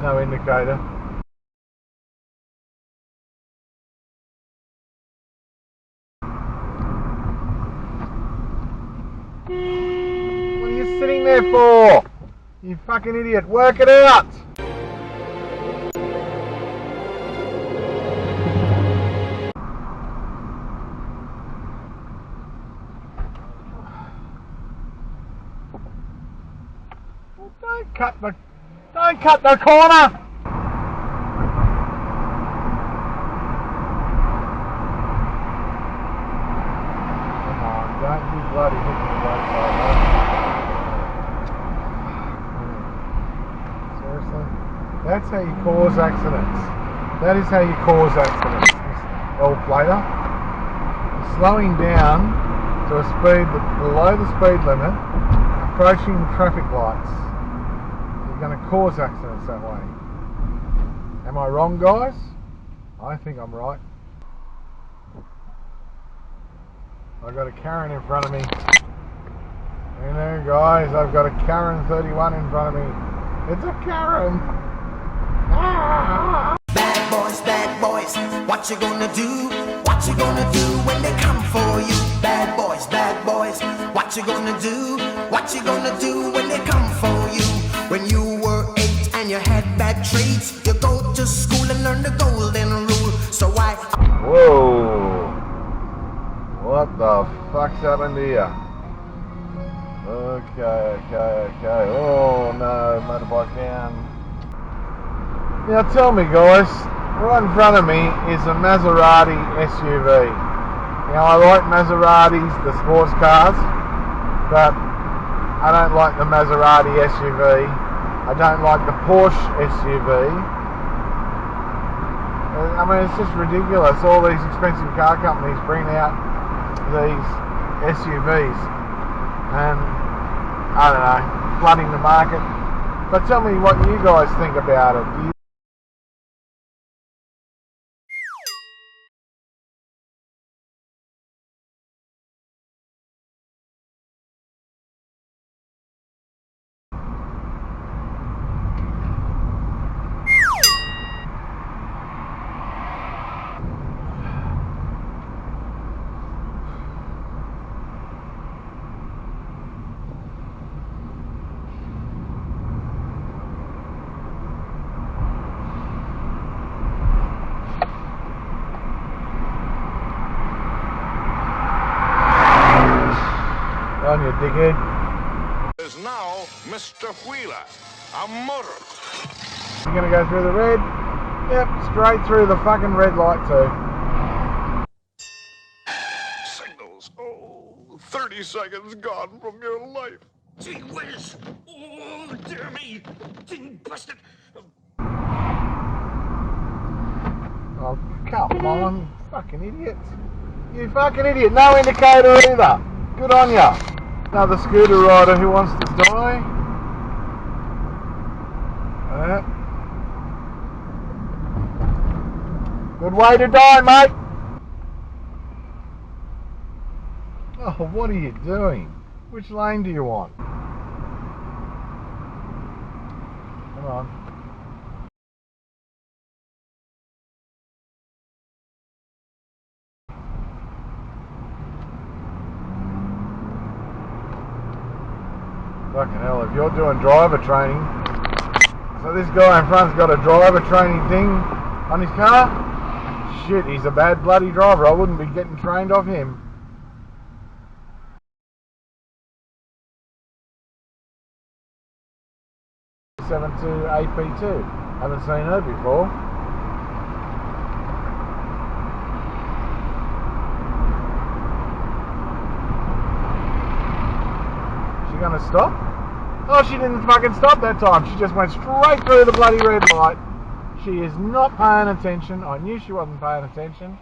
No indicator. What are you sitting there for? You fucking idiot. Work it out. Don't cut the corner. Come on, don't be bloody hitting the roadside, mate. Seriously? That's how you cause accidents. That is how you cause accidents, L-plater. Slowing down to a speed below the speed limit, approaching traffic lights. You're going to cause accidents that way. Am I wrong, guys? I think I'm right. I've got a Karen in front of me. You know, guys, I've got a Karen 31 in front of me. It's a Karen. Ah! Bad boys, what you gonna do? What you gonna do when they come for you? Bad boys, what you gonna do? What you gonna do when they come for you? When you were 8 and you had bad traits, you go to school and learn the golden rule. So why? Whoa! What the fuck's happened here? Okay. Oh no, motorbike down. Now tell me, guys, right in front of me is a Maserati SUV. Now I like Maseratis, the sports cars, but I don't like the Maserati SUV. I don't like the Porsche SUV. I mean, it's just ridiculous. All these expensive car companies bring out these SUVs and, I don't know, flooding the market. But tell me what you guys think about it. Do you on you dickhead? Is now Mr. Wheeler, a motor. You're gonna go through the red? Yep, straight through the fucking red light too. Signals. Oh, 30 seconds gone from your life. Gee whiz! Oh, dear me! Didn't bust it! Oh, come on, fucking idiot. You fucking idiot. No indicator either. Good on ya. Another scooter rider who wants to die. Good way to die, mate. Oh, what are you doing? Which lane do you want? Come on. Fucking hell, if you're doing driver training, so this guy in front's got a driver training thing on his car? Shit, he's a bad bloody driver. I wouldn't be getting trained off him. AP2. Haven't seen her before. She gonna stop? Oh, she didn't fucking stop that time. She just went straight through the bloody red light. She is not paying attention. I knew she wasn't paying attention.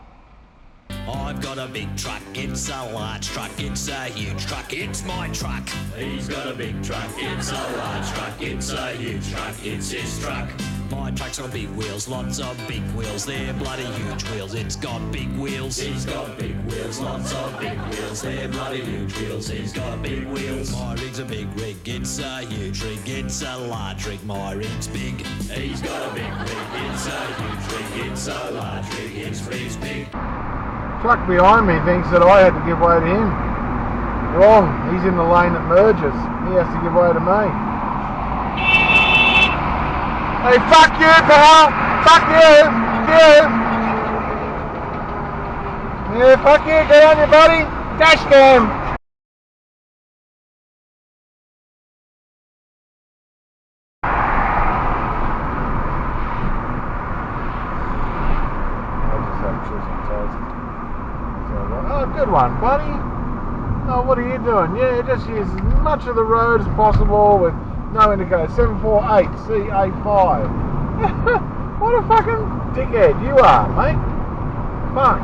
I've got a big truck, it's a large truck, it's a huge truck, it's my truck. He's got a big truck, it's a large truck, it's a huge truck, it's his truck. My truck's got big wheels, lots of big wheels. They're bloody huge wheels. It's got big wheels. He's got big wheels, lots of big wheels. They're bloody huge wheels. He's got big wheels. My rig's a big rig. It's a huge rig. It's a large rig. My rig's big. He's got a big rig. It's a huge rig. It's a large rig. His rig's big. Truck behind me thinks that I had to give way to him. Wrong. He's in the lane that merges. He has to give way to me. Hey, fuck you, pal! Fuck you! You! Yeah, fuck you, get on your body! Dash cam! I just had cheese and toast. So, oh, good one, buddy! Oh, what are you doing? Yeah, just use as much of the road as possible with no indicator. 748 CA5. What a fucking dickhead you are, mate. Fuck.